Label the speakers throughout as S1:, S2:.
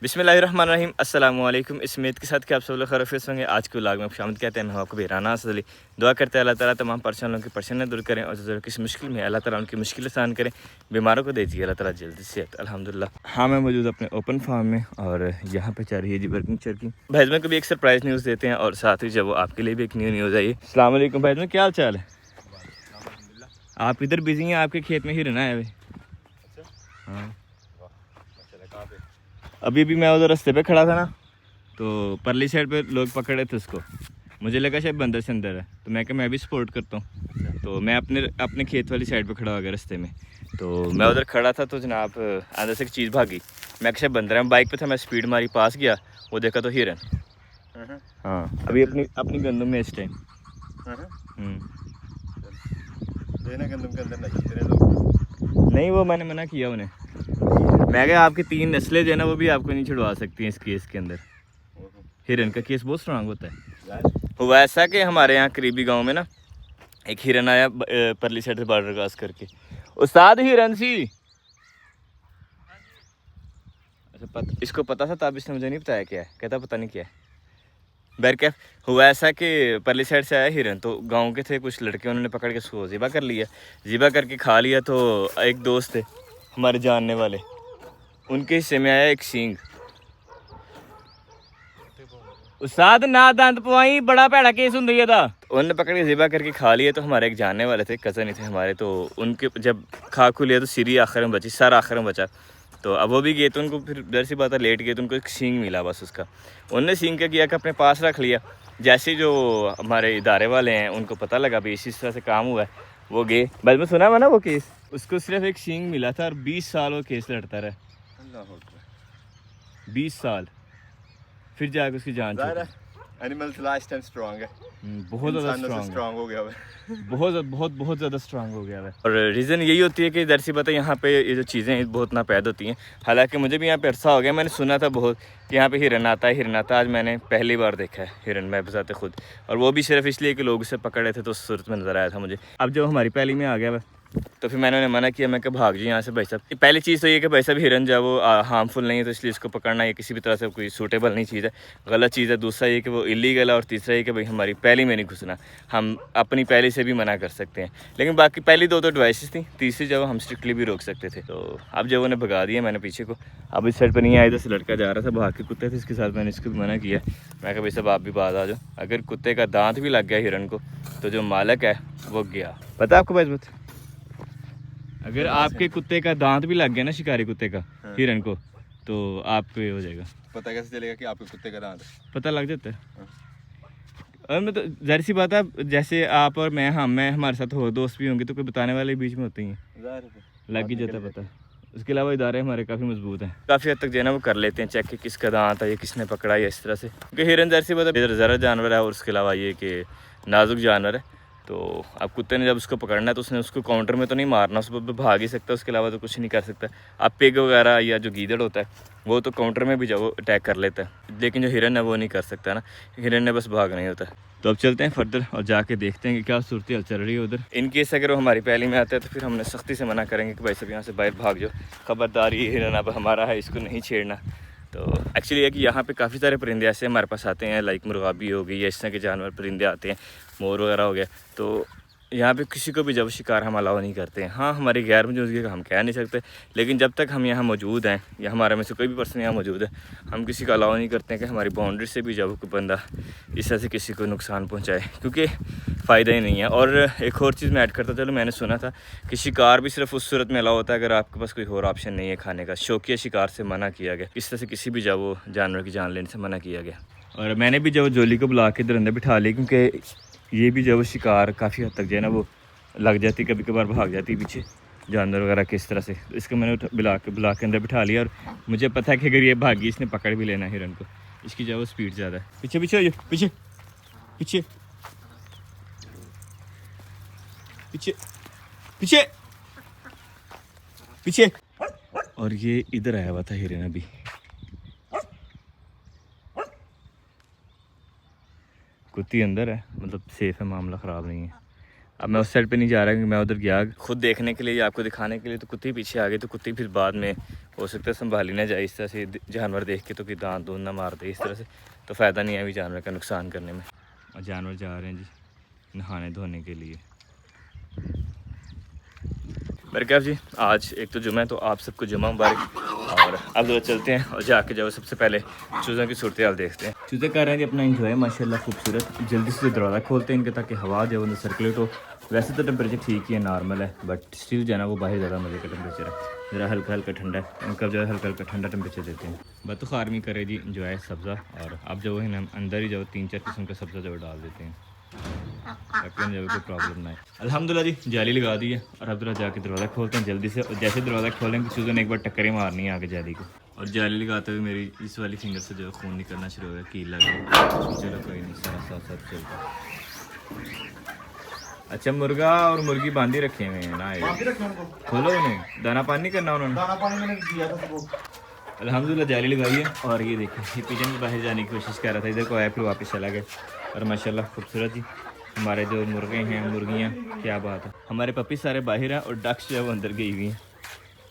S1: बिस्मिल्लाहिर्रहमानिर्रहीम अस्सलाम वालेकुम। इस उम्मीद के साथ कि आप सब लोग खैरियत होंगे। आज के व्लॉग में शामिल कहते हैं। मैं आपको बेराना असली दुआ करते हैं अल्लाह ताला तमाम परेशानों की परेशानियां दूर करें और जो किसी मुश्किल में अल्लाह ताला उनकी मुश्किल आसान करें। बीमारों को दीजिए अल्लाह ताला जल्दी सेहत अल्हम्दुलिल्लाह। हाँ, मैं मौजूद अपने ओपन फार्म में और यहाँ पे चल रही है जी वर्किंग चरकिंग। भाई में कभी एक सरप्राइज़ न्यूज़ देते हैं और साथ ही जब वो आपके लिए भी एक न्यू न्यूज़ आई। अस्सलाम वालेकुम भाई में, क्या हाल चाल है? आप इधर बिजी हैं, आपके खेत में ही रहना है अभी। हाँ, अभी भी मैं उधर रास्ते पे खड़ा था ना, तो परली साइड पे लोग पकड़ रहे थे उसको। मुझे लगा शायद बंदर से अंदर है, तो मैं मैं भी सपोर्ट करता हूँ। तो मैं अपने खेत वाली साइड पे खड़ा हो गया रास्ते में। तो मैं उधर खड़ा था तो जनाब अंदर से एक चीज़ भागी। मैं शायद बंदर है, बाइक पे था, मैं स्पीड मारी, पास गया, वो देखा तो हिरन। हाँ, अभी अपनी अपनी गंदम में इस टाइम।
S2: गंदम के अंदर नहीं तेरे लोग।
S1: नहीं, वो मैंने मना किया उन्हें। मैं क्या, आपकी 3 नस्लें जो है ना वो भी आपको नहीं छुड़वा सकती हैं इस केस के अंदर। हिरन का केस बहुत स्ट्रांग होता है। हुआ ऐसा कि हमारे यहाँ करीबी गांव में ना एक हिरन आया परली साइड से बॉर्डर क्रॉस करके। उस्ताद हिरन सी, अच्छा इसको पता था तब इसने मुझे नहीं बताया क्या है, कहता पता नहीं क्या है। बैरकैफ हुआ ऐसा कि परली साइड से आया हिरन, तो गांव के थे कुछ लड़के, उन्होंने पकड़ के उसको ज़िबा कर लिया। ज़िबा करके खा लिया। तो एक दोस्त थे हमारे जानने वाले, उनके हिस्से में आया एक सींग। उस्ताद ना दंद पवाई, बड़ा भैड़ा केस हुंदा ही था। उन्होंने पकड़ के ज़िबा करके खा लिए। तो हमारे एक जानने वाले थे, कज़न ही थे हमारे, तो उनके जब खा खू लिया तो सीरी आखिर में बची, सारा आखिर में बचा। तो अब वो भी गए तो उनको फिर डर सी बात है, लेट गए तो उनको एक सींग मिला बस उसका। उन्होंने सींग क्या किया कि अपने पास रख लिया। जैसे जो हमारे इदारे वाले हैं उनको पता लगा भी इसी तरह से काम हुआ है, वो गए। बस में सुना हुआ ना वो केस, उसको सिर्फ एक सींग मिला था और 20 साल वो केस लड़ता रहा। 20 साल फिर जाकर उसकी जान छूटी।
S2: एनिमल्स लास्ट टाइम स्ट्रांग है,
S1: बहुत ज़्यादा
S2: स्ट्रांग हो गया है।
S1: बहुत ज़्यादा स्ट्रांग हो गया है। और रीज़न यही होती है कि इधर सी बात है, यहाँ पे ये जो चीज़ें बहुत नापैद होती हैं। हालांकि मुझे भी यहाँ पे अरसा हो गया, मैंने सुना था बहुत कि यहाँ पे हिरन आता है, हिरन आता है। आज मैंने पहली बार देखा है हिरन, मैं बजाते खुद, और वो भी सिर्फ इसलिए कि लोग उसे पकड़ रहे थे तो उस सूरत में नज़र आया था मुझे। अब जब हमारी पहली में आ गया वह, तो फिर मैंने उन्हें मना किया, मैं कहा भाग जी यहाँ से भाई साहब। पहली चीज़ तो ये कि भाई साहब हिरन जो है वो हार्मफुल नहीं है, तो इसलिए इसको पकड़ना ये किसी भी तरह से कोई सूटेबल नहीं चीज़ है, गलत चीज़ है। दूसरा ये कि वो इलीगल है, और तीसरा ये कि भाई हमारी पहली में नहीं घुसना। हम अपनी पहली से भी मना कर सकते हैं, लेकिन बाकी पहली 2 तो एडवाइसेस थी, तीसरी जो हम स्ट्रिक्टली भी रोक सकते थे। तो अब जब उन्हें भगा दिया मैंने पीछे को, अब इस साइड पर नहीं आया, इधर से लड़का जा रहा था, भाग के कुत्ते थे इसके साथ, मैंने इसको भी मना किया। मैं कहा भाई साहब आप भी बात आ जाओ, अगर कुत्ते का दांत भी लग गया हिरन को तो जो मालिक है वो गया। पता है आपको भाई, अगर आपके कुत्ते का दांत भी लग गया ना, शिकारी कुत्ते का, हिरन को, तो आप पे हो जाएगा।
S2: पता कैसे चलेगा कि आपके कुत्ते का दांत है?
S1: पता लग जाता है। और मैं तो जाहिर सी बात है, जैसे आप और मैं, मैं हमारे साथ हो दोस्त भी होंगे तो कोई बताने वाले बीच में होते ही हैं, लग ही जाता है पता। उसके अलावा इदारे हमारे काफ़ी मजबूत हैं, काफ़ी हद तक जो है ना वो कर लेते हैं चेक कि किसका दांत है, ये किसने पकड़ा है, इस तरह से। क्योंकि हिरन जाहिर सी बात है ज़रा जानवर है, और उसके अलावा ये कि नाजुक जानवर है। तो अब कुत्ते ने जब उसको पकड़ना है तो उसने उसको काउंटर में तो नहीं मारना, उस पर भाग ही सकता है, उसके अलावा तो कुछ नहीं कर सकता। अब पिग वगैरह या जो गीदड़ होता है वो तो काउंटर में भी जब अटैक कर लेता है, लेकिन जो हिरन है वो नहीं कर सकता ना, हिरन ने बस भागना ही होता है। तो अब चलते हैं फर्दर और जाके देखते हैं कि क्या सूरत हाल चल रही है उधर। इन केस अगर वो हमारी पहली में आता है तो फिर हमने सख्ती से मना करेंगे कि भाई सब यहाँ से बाहर भाग जाओ, खबरदार ये हिरन अब हमारा है, इसको नहीं छेड़ना। तो एक्चुअली है कि यहाँ पे काफ़ी सारे परिंदे ऐसे हमारे पास आते हैं, लाइक मुर्गाबी हो गई या इस तरह के जानवर परिंदे आते हैं, मोर वगैरह हो गया। तो यहाँ पे किसी को भी जब शिकार हम अलाउ नहीं करते हैं। हाँ, हमारी गैर मौजूदगी का हम कह नहीं सकते, लेकिन जब तक हम यहाँ मौजूद हैं या हमारे में से कोई भी पर्सन यहाँ मौजूद है, हम किसी को अलाउ नहीं करते हैं कि हमारी बाउंड्री से भी जब कोई बंदा इस तरह से किसी को नुकसान पहुँचाए, क्योंकि फ़ायदा ही नहीं है। और एक और चीज़ मैं ऐड करता चलो, मैंने सुना था कि शिकार भी सिर्फ उस सूरत में अलाउ होता है अगर आपके पास कोई और ऑप्शन नहीं है खाने का। शौकिया शिकार से मना किया गया, इस तरह से किसी भी जब वो जानवर की जान लेने से मना किया गया। और मैंने भी जब जोली को बुला के इधर अंदर बिठा ली, क्योंकि ये भी जब शिकार काफ़ी हद तक जो है ना वो लग जाती, कभी कभार भाग जाती पीछे जानवर वगैरह किस तरह से। तो इसको मैंने बुला के अंदर बिठा लिया, और मुझे पता है कि अगर ये भागी इसने पकड़ भी लेना हिरन को, इसकी जो वो स्पीड ज़्यादा है। पीछे पीछे पीछे पीछे पीछे पीछे पीछे। और ये इधर आया हुआ था हिरन अभी। कुत्ती अंदर है, मतलब सेफ है, मामला ख़राब नहीं है। अब मैं उस साइड पे नहीं जा रहा, क्योंकि मैं उधर गया खुद देखने के लिए, आपको दिखाने के लिए, तो कुत्ते पीछे आ गए, तो कुत्ते फिर बाद में हो सकता है संभाली ना जाए इस तरह से जानवर देख के, तो कि दांत दूध ना मार दे इस तरह से, तो फ़ायदा नहीं है अभी जानवर का नुकसान करने में। और जानवर जा रहे हैं जी नहाने धोने के लिए। मेरे ख्याल जी आज एक तो जुम्मा है, तो आप सबको जुम्मा मुबारक। और अब जो चलते हैं और जाके जाओ सबसे पहले चूज़ों की सूरत हाल देखते हैं। चूज़े कर रहे हैं जी अपना इंजॉय माशाल्लाह खूबसूरत। जल्दी से दरवाज़ा खोलते हैं इनके ताकि हवा जो है सर्कुलेट हो। वैसे तो टेम्परेचर ठीक ही है, नॉर्मल है, बट स्टिल जो है ना वो बाहर ज़्यादा मज़े का टेम्परेचर है, ज़रा हल्का हल्का ठंडा है। इनका जो है हल्का हल्का ठंडा टेम्परेचर देते हैं। बतख आर्मी करे जी इंजॉय सब्ज़ा। और अब जो है ना अंदर ही जो 3-4 किस्म का सब्ज़ा जो डाल देते हैं ताकि जब कोई प्रॉब्लम ना आए। अल्हम्दुलिल्लाह जी जाली लगा दी है और अब जरा जाके दरवाज़ा खोलते हैं जल्दी से। और जैसे दरवाज़ा खोलेंगे चूज़ों ने एक बार टक्करें मारनी है आगे जाली को। और जाली लगाते हुए मेरी इस वाली फिंगर से जो है खून निकलना शुरू हो गया, कील लग गई। चलो कोई नहीं, सारा साथ साथ चलता। अच्छा मुर्गा और मुर्गी बांधी रखे हुए हैं ना, ये खोलो उन्हें, दाना पानी करना उन्होंने।
S2: दाना पानी मैंने दिया था सबको।
S1: अल्हम्दुलिल्लाह जाली लगाई है। और ये देखिए ये पिजन बाहर जाने की कोशिश कर रहा था, इधर को आया फिर वापस चला गया। और माशाल्लाह खूबसूरत जी हमारे जो मुर्गे हैं मुर्गियाँ, क्या बात है। हमारे पपी सारे बाहर हैं और डक्स जो है वो अंदर गई हुई हैं।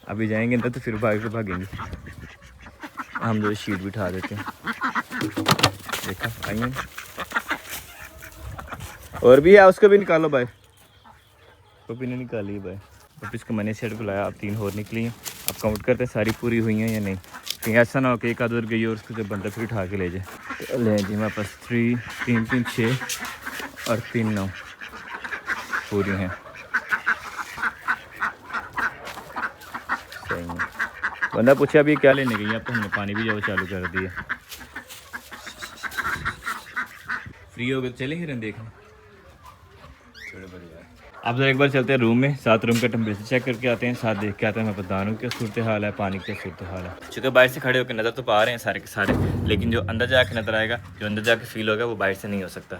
S1: अभी जाएंगे अंदर तो फिर भागेंगे। हम जो शीट बिठा देते हैं, देखा आइए। और भी है, उसको भी निकालो भाई। पपी ने निकाली भाई, पपी इसको मैंने सेट बुलाया। अब 3 और निकली हैं, अब काउंट करते हैं सारी पूरी हुई हैं या नहीं, कहीं ऐसा ना हो कि एक आध और गई और उसको जब बंदा फिर उठा के ले जाए। तो ले जी हमारे पास 3 6 और 3 9 पूरी हैं। सही है। बंदा पूछा अभी क्या लेने गई, अब तो हमने पानी भी जो चालू कर दिया। फ्री हो गए तो चले हिरन देखने। अब जरा एक बार चलते हैं रूम में, साथ रूम का टेम्परेचर चेक करके आते हैं, साथ देख के आते हैं हमें दानों की सूरत हाल है, पानी की सूरत हाल है। चूँकि बाहर से खड़े होकर नज़र तो पा रहे हैं सारे के सारे, लेकिन जो अंदर जाके नज़र आएगा, जो अंदर जाके फील होगा वो बाहर से नहीं हो सकता।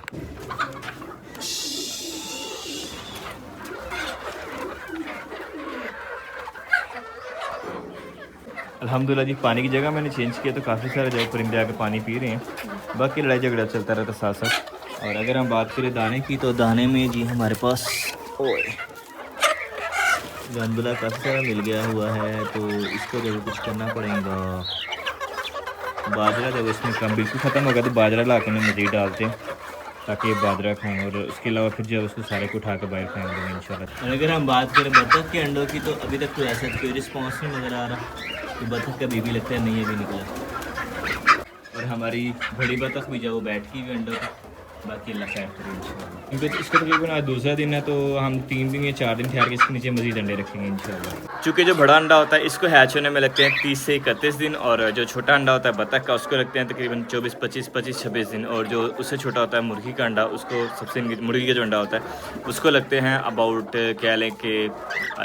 S1: अल्हम्दुलिल्लाह जी पानी की जगह मैंने चेंज किया, तो काफ़ी सारे जगह परिंदे आके पानी पी रहे हैं। बाकी लड़ाई झगड़ा चलता रहता साथ साथ। और अगर हम बात करें दाने की, तो दाने में जी हमारे पास अल्हम्दुलिल्लाह काफ़ी सारा मिल गया हुआ है, तो इसको जब कुछ करना पड़ेगा। बाजरा जब इसमें कम बिल्कुल ख़त्म होगा तो बाजरा ला कर मज़ीद डालते हैं ताकि ये बाजरा खाएँ। और उसके अलावा फिर जब उसको सारे को उठा कर बाहर खाएँगे इंशाल्लाह। और अगर हम बात करें बतख के अंडों की, तो अभी तक तो ऐसा कोई रिस्पॉन्स नहीं नज़र आ रहा, तो बतख का बेबी लगता है नहीं अभी निकला। और हमारी बड़ी बतख भी जो वो बैठ की भी अंडों पर, बाकी अल्लाह खैर करे इंशाल्लाह। क्योंकि इसका तकरीबन आज दूसरा दिन है, तो हम 3 दिन या 4 दिन ठहर के इसके नीचे मज़ीद अंडे रखेंगे इंशाल्लाह। चूँकि जो बड़ा अंडा होता है इसको हैच होने में लगते हैं 30 से 31 दिन, और जो छोटा अंडा होता है बतख का उसको लगते हैं तकरीबन 24, 25, 26 दिन। और जो उससे छोटा होता है मुर्गी का अंडा, उसको सबसे मुर्गी का जो अंडा होता है उसको लगते हैं अबाउट कह लें कि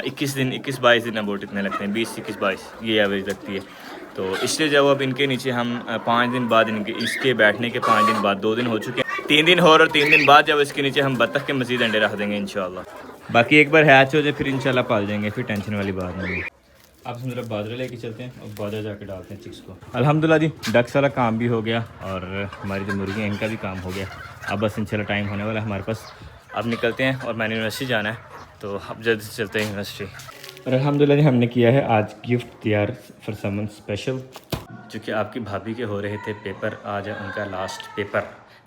S1: 21 दिन, 21-22 दिन अबाउट इतने लगते हैं, 20-21-22 ये एवरेज लगती है। तो इसलिए जब अब इनके नीचे हम 5 दिन बाद इसके बैठने के 5 दिन बाद 2 दिन हो चुके हैं, 3 दिन और 3 दिन बाद जब इसके नीचे हम बतख के मज़ीद अंडे रख देंगे इंशाल्लाह। बाकी एक बार हैच हो जाए फिर इंशाल्लाह पाल जाएंगे, फिर टेंशन वाली बात नहीं है। अब हम जरा बाजरा लेके चलते हैं और बाजरा जाके डालते हैं चिक्स को। अल्हम्दुलिल्लाह जी डक्स वाला काम भी हो गया और हमारी जो मुर्गी हैं इनका भी काम हो गया। अब बस इंशाल्लाह टाइम होने वाला है हमारे पास, अब निकलते हैं। और मैंने यूनिवर्सिटी जाना है, तो अब जल्दी से चलते हैं यूनिवर्सिटी। और अल्हम्दुलिल्लाह जी हमने किया है आज गिफ्ट तैयार फॉर समवन स्पेशल, जो कि आपकी भाभी के हो रहे थे पेपर, आज है उनका लास्ट पेपर।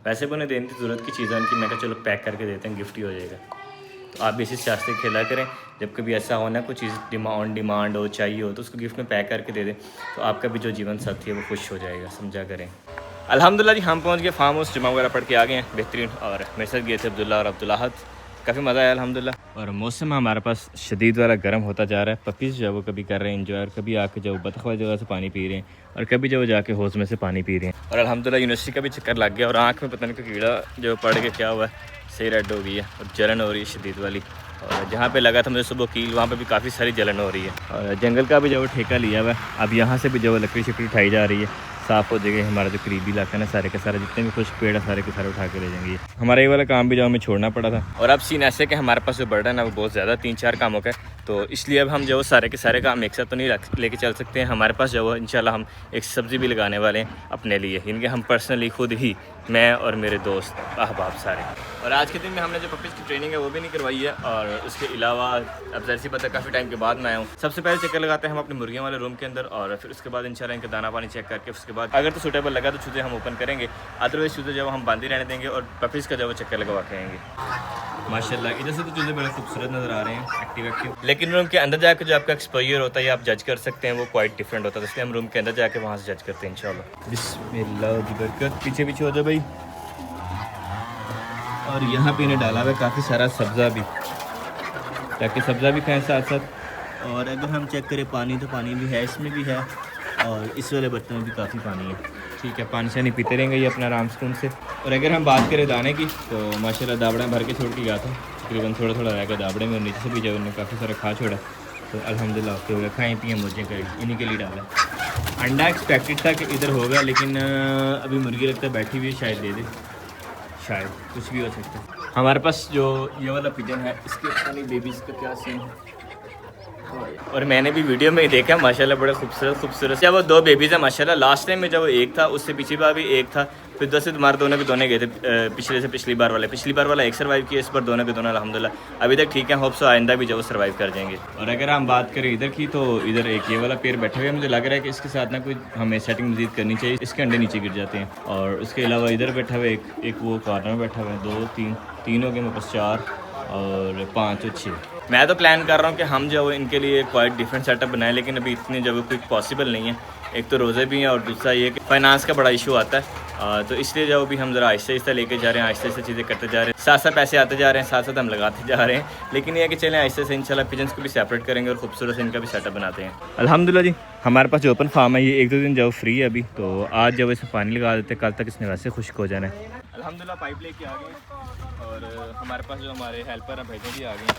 S1: वैसे भी उन्हें देने की ज़रूरत की चीज़ है उनकी, मैं कहा चलो पैक करके देते हैं, गिफ्ट ही हो जाएगा। तो आप भी इसी चार्ज से खेला करें, जब कभी ऐसा होना कोई चीज़ डिमांड हो, चाहिए हो, तो उसको गिफ्ट में पैक करके दे दें, तो आपका भी जो जीवन साथी है वो खुश हो जाएगा, समझा करें। अल्हम्दुलिल्लाह जी हम पहुँच गए फार्म हाउस, जुमा वगैरह पढ़ के आ गए हैं बेहतरीन। और मेरे साथ गए थे अब्दुल्ला और अब्दुल्लाहद, काफ़ी मज़ा आया अल्हम्दुलिल्लाह। और मौसम हमारे पास शदीद वाला गर्म होता जा रहा है। पपीज़ जो है वो कभी कर रहे हैं इंजॉय, और कभी आके जो बतख वाली जगह से पानी पी रहे हैं, और कभी जो जाके हौज़ में से पानी पी रहे हैं। और अल्हम्दुलिल्लाह यूनिवर्सिटी का भी चक्कर लग गया, और आँख में पता नहीं कोई कीड़ा जो पड़ के क्या हुआ है, सही रेड हो गई है और जलन हो रही है शदीद वाली। और जहाँ पे लगा था मुझे सुबह कील, वहाँ पे भी काफ़ी सारी जलन हो रही है। और जंगल का भी जो ठेका लिया हुआ है, अब यहाँ से भी जो लकड़ी शकड़ी उठाई जा रही है, साफ़ हो जाएगा। हमारा जो करीबी इलाका है ना, सारे के सारे जितने भी खुश पेड़ है सारे के सारे उठा के ले जाएंगे। हमारा ये वाला काम भी जो हमें छोड़ना पड़ा था। और अब सीन ऐसे कि हमारे पास जो बर्डन है वो बहुत ज़्यादा 3-4 कामों का है, तो इसलिए अब हम जो सारे के सारे काम एक साथ तो नहीं लेके चल सकते हैं। हमारे पास जो इंशाल्लाह हम एक सब्ज़ी भी लगाने वाले हैं अपने लिए, इनके हम पर्सनली खुद ही मैं और मेरे दोस्त अहबाब सारे। और आज के दिन में हमने जो पपीज़ की ट्रेनिंग है वो भी नहीं करवाई है। और उसके अलावा अब जैसी पता काफ़ी टाइम के बाद मैं आया हूँ। सबसे पहले चक्कर लगाते हैं हम अपने मुर्गियों वाले रूम के अंदर, और फिर उसके बाद इंशाल्लाह इनका दाना पानी चेक करके उसके बाद अगर तो सूटेबल लगा तो चूज़े हम ओपन करेंगे, अदरवाइज चूज़े जब हम बांधी रहने देंगे और पपीज़ का जब चक्कर लगवा के आएंगे। माशाल्लाह इधर से तो चूज़े बड़े खूबसूरत नज़र आ रहे हैं, एक्टिव। लेकिन रूम के अंदर जाकर जो आपका एक्सपोजर होता है आप जज कर सकते हैं वो क्वाइट डिफरेंट होता है, इसलिए हम रूम के अंदर जाके वहाँ से जज करते हैं इंशाल्लाह। बिस्मिल्लाह की बरकत। पीछे पीछे हो जाओ भाई। और यहाँ पे इन्हें डाला हुआ है काफ़ी सारा सब्ज़ा भी, ताकि सब्ज़ा भी खाएं साथ साथ। और अगर हम चेक करें पानी तो पानी भी है, इसमें भी है, और इस वाले बर्तन में भी काफ़ी पानी है। ठीक है, पानी शानी पीते रहेंगे ये अपना आराम सुकून से। और अगर हम बात करें दाने की तो माशाल्लाह दाबड़ा भर के छोड़ के गया था, तकरीबन थोड़ा थोड़ा रहेगा दाबड़े में, और नीचे से भी जब उन्होंने काफ़ी सारा खा छोड़ा तो अल्हम्दुलिल्लाह ओके हो गया। खाएँ पिए मौजें करें, इन्हीं के लिए डाला। अंडा एक्सपेक्टेड था कि इधर होगा, लेकिन अभी मुर्गी लगता है बैठी हुई, शायद दे दे, शायद कुछ भी हो सकता है। हमारे पास जो ये वाला पिजन है इसके अपनी बेबीज़ का क्या सीन है, और मैंने भी वीडियो में ही देखा माशाल्लाह बड़े खूबसूरत जब वो 2 बेबीज़ हैं माशाल्लाह। लास्ट टाइम में जब वो एक था, उससे पिछली बार भी एक था, फिर 10 से तुम्हारे दोनों के दोनों गए थे पिछली बार वाला एक सर्वाइव किया, इस बार दोनों के दोनों अल्हम्दुलिल्लाह अभी तक ठीक है। होप सो आइंदा भी जब सर्वाइव कर जाएंगे। और अगर हम बात करें इधर की तो इधर एक ये वाला पेड़ बैठा हुआ है, मुझे लग रहा है कि इसके साथ ना कोई हमें सेटिंग मजीद करनी चाहिए, इसके अंडे नीचे गिर जाते हैं। और उसके अलावा इधर बैठा हुआ एक वो कॉर्नर में बैठा हुआ है, 2 3 हो गए मेरे पास, 4 और 5 और 6। मैं तो प्लान कर रहा हूँ कि हम जो इनके लिए क्वाइट डिफरेंट सेटअप बनाएं, लेकिन अभी इतने जब कुछ पॉसिबल नहीं है। एक तो रोज़े भी हैं और दूसरा ये कि फाइनेंस का बड़ा इशू आता है, तो इसलिए जो भी हम ज़रा आहिस्ता लेके जा रहे हैं, आहिस्ता चीज़ें करते जा रहे हैं, साथ साथ पैसे आते जा रहे हैं, साथ साथ हम लगाते जा रहे हैं। लेकिन ये है कि चलें आहिस्ता से इंशाल्लाह पिजन्स को भी सेपरेट करेंगे और खूबसूरत से इनका भी सेटअप बनाते हैं अल्हम्दुलिल्लाह जी। हमारे पास जो ओपन फार्म है ये 1-2 दिन जब फ्री है अभी, तो आज जब इसमें पानी लगा देते हैं, कल तक इसने वैसे खुश्क हो जाना है। अल्हम्दुलिल्लाह पाइप लेके आ गए, और हमारे पास जो हमारे हेल्पर हैं भैया भी आ गए।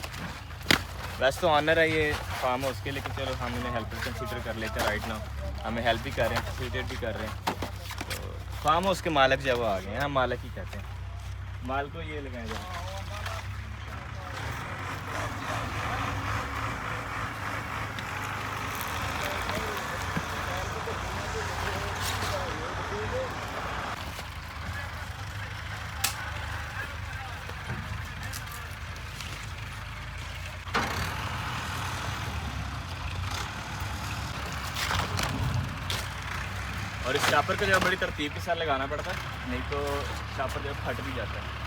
S1: वैसे तो ऑनर है ये फार्म हाउस के, लेकिन चलो हम इन्हें हेल्पर कंसीडर कर लेते हैं राइट नाउ। हमें हेल्प भी कर रहे हैं, फैसिलिटेट भी कर रहे हैं। तो फार्म हाउस के मालिक जब वो आ गए हैं, हम मालिक ही कहते हैं, माल को ये लगाए जाए। और इस शापर को जो बड़ी तरतीब के साथ लगाना पड़ता है, नहीं तो शापर जो फट भी जाता है।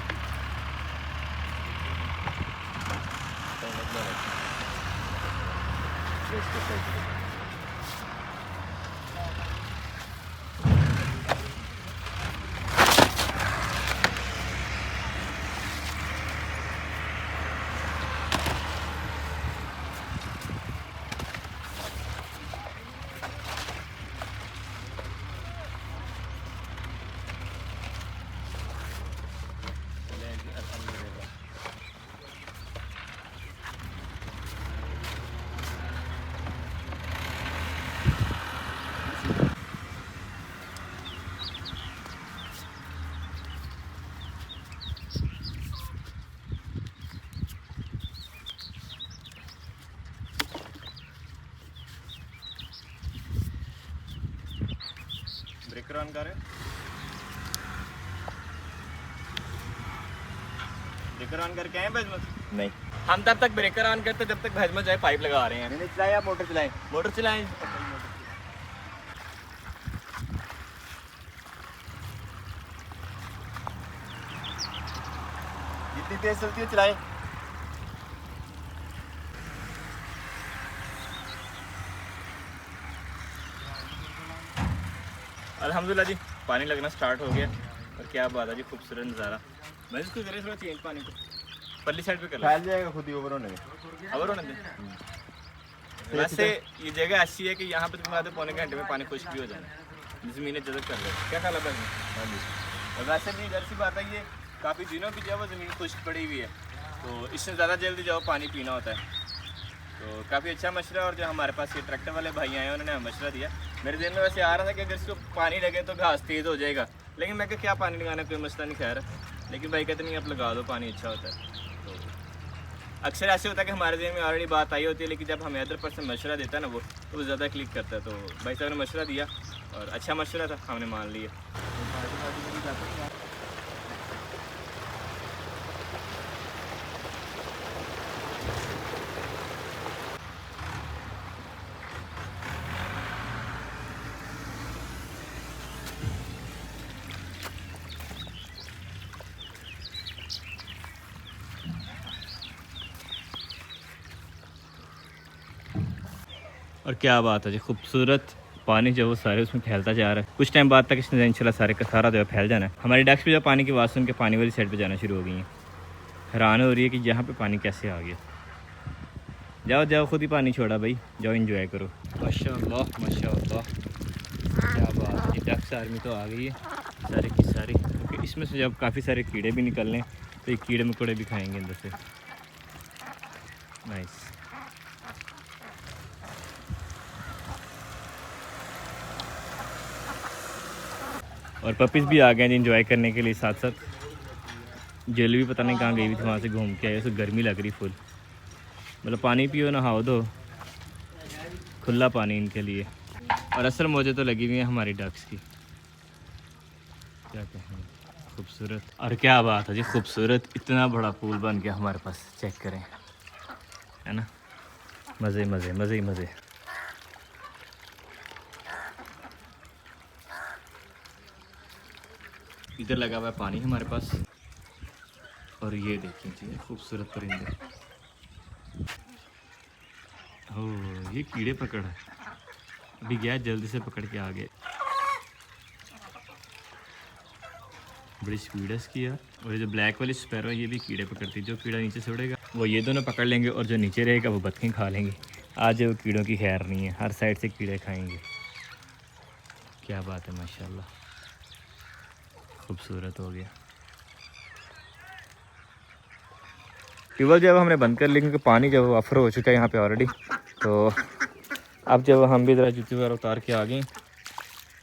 S1: ब्रेकर ऑन कर, ब्रेकर ऑन करके आए भैजमत? नहीं, हम तब तक ब्रेकर ऑन करते जब तक भैजमत जाए पाइप लगा रहे हैं। नहीं चलाएं, आप मोटर चलाएं, मोटर चलाएं। जितनी तेज चलती है चलाएं। अल्हम्दुलिल्लाह जी पानी लगना स्टार्ट हो गया, और क्या बात है जी, खूबसूरत नज़ारा। मैं इसको करें थोड़ा चेंज पानी को, पल्ली साइड पे कर फैल जाएगा खुद ही, ओवर होने दे। वैसे ये जगह ऐसी है कि यहाँ पे तुम्हारे पौने घंटे में पानी खुश्क भी हो जाए, ज़मीनें जज़ब कर ले। क्या ख्याल है? और वैसे भी इधर सी बात है, ये काफ़ी दिनों की जो वो ज़मीन खुश्क पड़ी हुई है, तो इससे ज़्यादा जल्दी जो पानी पीना होता है। तो काफ़ी अच्छा मशवरा। और जो हमारे पास ये ट्रैक्टर वाले भाई आए हैं उन्होंने हमें मशवरा दिया। मेरे दिल में वैसे आ रहा था कि अगर इसको पानी लगे तो घास तेज़ हो जाएगा, लेकिन मैं क्या पानी लगाना, कोई मसला नहीं, खैर। लेकिन भाई कहते नहीं, आप लगा दो, पानी अच्छा होता है। तो अक्सर ऐसे होता है कि हमारे दिल में ऑलरेडी बात आई होती है, लेकिन जब हमें अदर पर्सन मशवरा देता है ना वो, तो वो ज़्यादा क्लिक करता है। तो भाई साहब ने मशवरा दिया और अच्छा मशवरा था, हमने मान लिया। और क्या बात है जी, खूबसूरत पानी जो वो सारे उसमें फैलता जा रहा है। कुछ टाइम बाद तक इसने इंशाल्लाह सारे का सारा जो है फैल जाना है। हमारी डक्स भी जो पानी की आवाज़ सुन के पानी वाली साइड पे जाना शुरू हो गई हैं। हैरान हो रही है कि यहाँ पे पानी कैसे आ गया। जाओ जाओ, खुद ही पानी छोड़ा भाई, जाओ एंजॉय करो। माशाल्लाह माशाल्लाह, क्या बात है। डक्स आर्मी तो आ गई है सारे की सारी, क्योंकि इसमें से जब काफ़ी सारे कीड़े भी निकलने तो ये कीड़े मकोड़े भी खाएंगे अंदर से। नाइस। और पपीज़ भी आ गए हैं एंजॉय करने के लिए साथ साथ। जेल भी पता नहीं कहाँ गई हुई थी, वहाँ से घूम के आई, उसे गर्मी लग रही फुल। मतलब पानी पियो नहाओ दो, खुला पानी इनके लिए। और असल मौजे तो लगी हुई है हमारी डक्स की, क्या कहें, खूबसूरत। और क्या बात है जी, खूबसूरत। इतना बड़ा पूल बन गया हमारे पास, चेक करें, है ना। मज़े मज़े मज़े ही मज़े। इधर लगा हुआ है पानी हमारे पास, और ये देखिए जी खूबसूरत परिंदे। ओह, ये कीड़े पकड़ है, अभी गया जल्दी से पकड़ के आ गए। बड़ी स्पीड है इसकी यार। और ये जो ब्लैक वाली स्पैरो है ये भी कीड़े पकड़ती है। जो कीड़ा नीचे से उड़ेगा वो ये दोनों पकड़ लेंगे, और जो नीचे रहेगा वो बतखें खा लेंगे। आज वो कीड़ों की खैर नहीं है, हर साइड से कीड़े खाएंगे। क्या बात है, माशाल्लाह, खूबसूरत हो गया। ट्यूबवेल जब हमने बंद कर लिया क्योंकि पानी जब ऑफर हो चुका है यहाँ पे ऑलरेडी, तो अब जब हम भी ज़रा जूते वगैरह उतार के आ गए,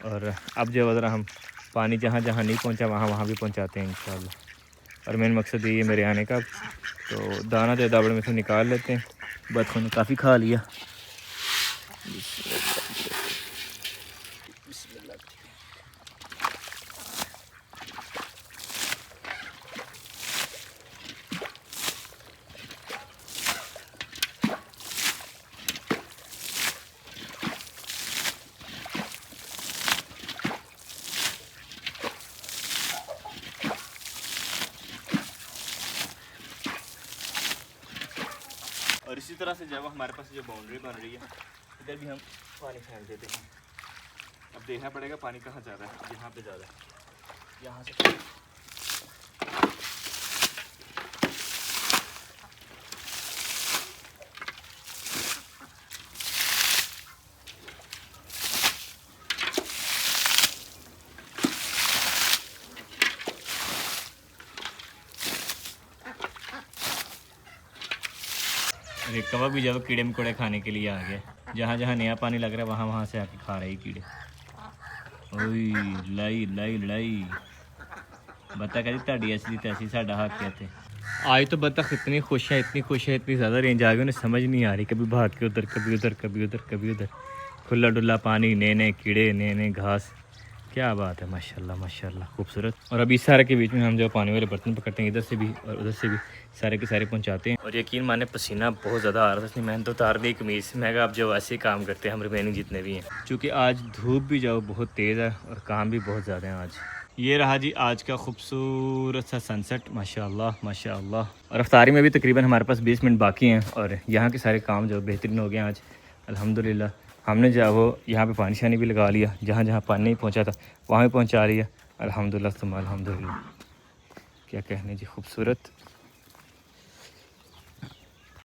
S1: और अब जब ज़रा हम पानी जहाँ जहाँ नहीं पहुँचा वहाँ भी पहुँचाते हैं इंशाल्लाह। और मेन मकसद ये है मेरे आने का। तो दाना जो दावड़ में से निकाल लेते हैं, बतखों ने काफ़ी खा लिया। और इसी तरह से जब हमारे पास जो बाउंड्री बन रही है इधर भी हम पानी फेंक देते हैं। अब देखना पड़ेगा पानी कहाँ ज़्यादा है। यहाँ पे ज़्यादा है, यहाँ से अरे कवक भी जब कीड़े मकोड़े खाने के लिए आ गए। जहाँ जहाँ नया पानी लग रहा है वहाँ वहाँ से आके खा रहे कीड़े। ओई लाई लाई लाई, बतख है जी ताड़ी असली तैसी साडा हक कहते। आज तो बतख इतनी खुश है, इतनी खुश है, इतनी ज़्यादा रेंज आ गई उन्हें समझ नहीं आ रही, कभी भाग के उधर, कभी उधर, कभी उधर, कभी उधर। खुला डुला पानी, नए नए कीड़े, नए नए घास। क्या बात है, माशाल्लाह माशाल्लाह, खूबसूरत। और अभी इस सारे के बीच में हम जो पानी वाले बर्तन पकड़ते हैं इधर से भी और उधर से भी, सारे के सारे पहुंचाते हैं। और यकीन माने पसीना बहुत ज़्यादा आ रहा था, इसलिए मैंने तो उतार दी कमीज़। मैं कहा अब जो ऐसे काम करते हैं हम रिमेनिंग जितने भी हैं, क्योंकि आज धूप भी जाओ बहुत तेज़ है और काम भी बहुत ज़्यादा है आज। ये रहा जी आज का खूबसूरत सा सनसेट, माशाल्लाह माशाल्लाह। और अफ्तारी में भी तकरीबन हमारे पास 20 मिनट बाकी हैं, और यहाँ के सारे काम जो बेहतरीन हो गए आज अल्हम्दुलिल्लाह। हमने जो वो यहाँ पे पानी शानी भी लगा लिया, जहाँ जहाँ पानी नहीं पहुँचा था वहाँ भी पहुँचा लिया अल्हम्दुलिल्लाह सुम्मा अल्हम्दुलिल्लाह। क्या कहने जी, खूबसूरत।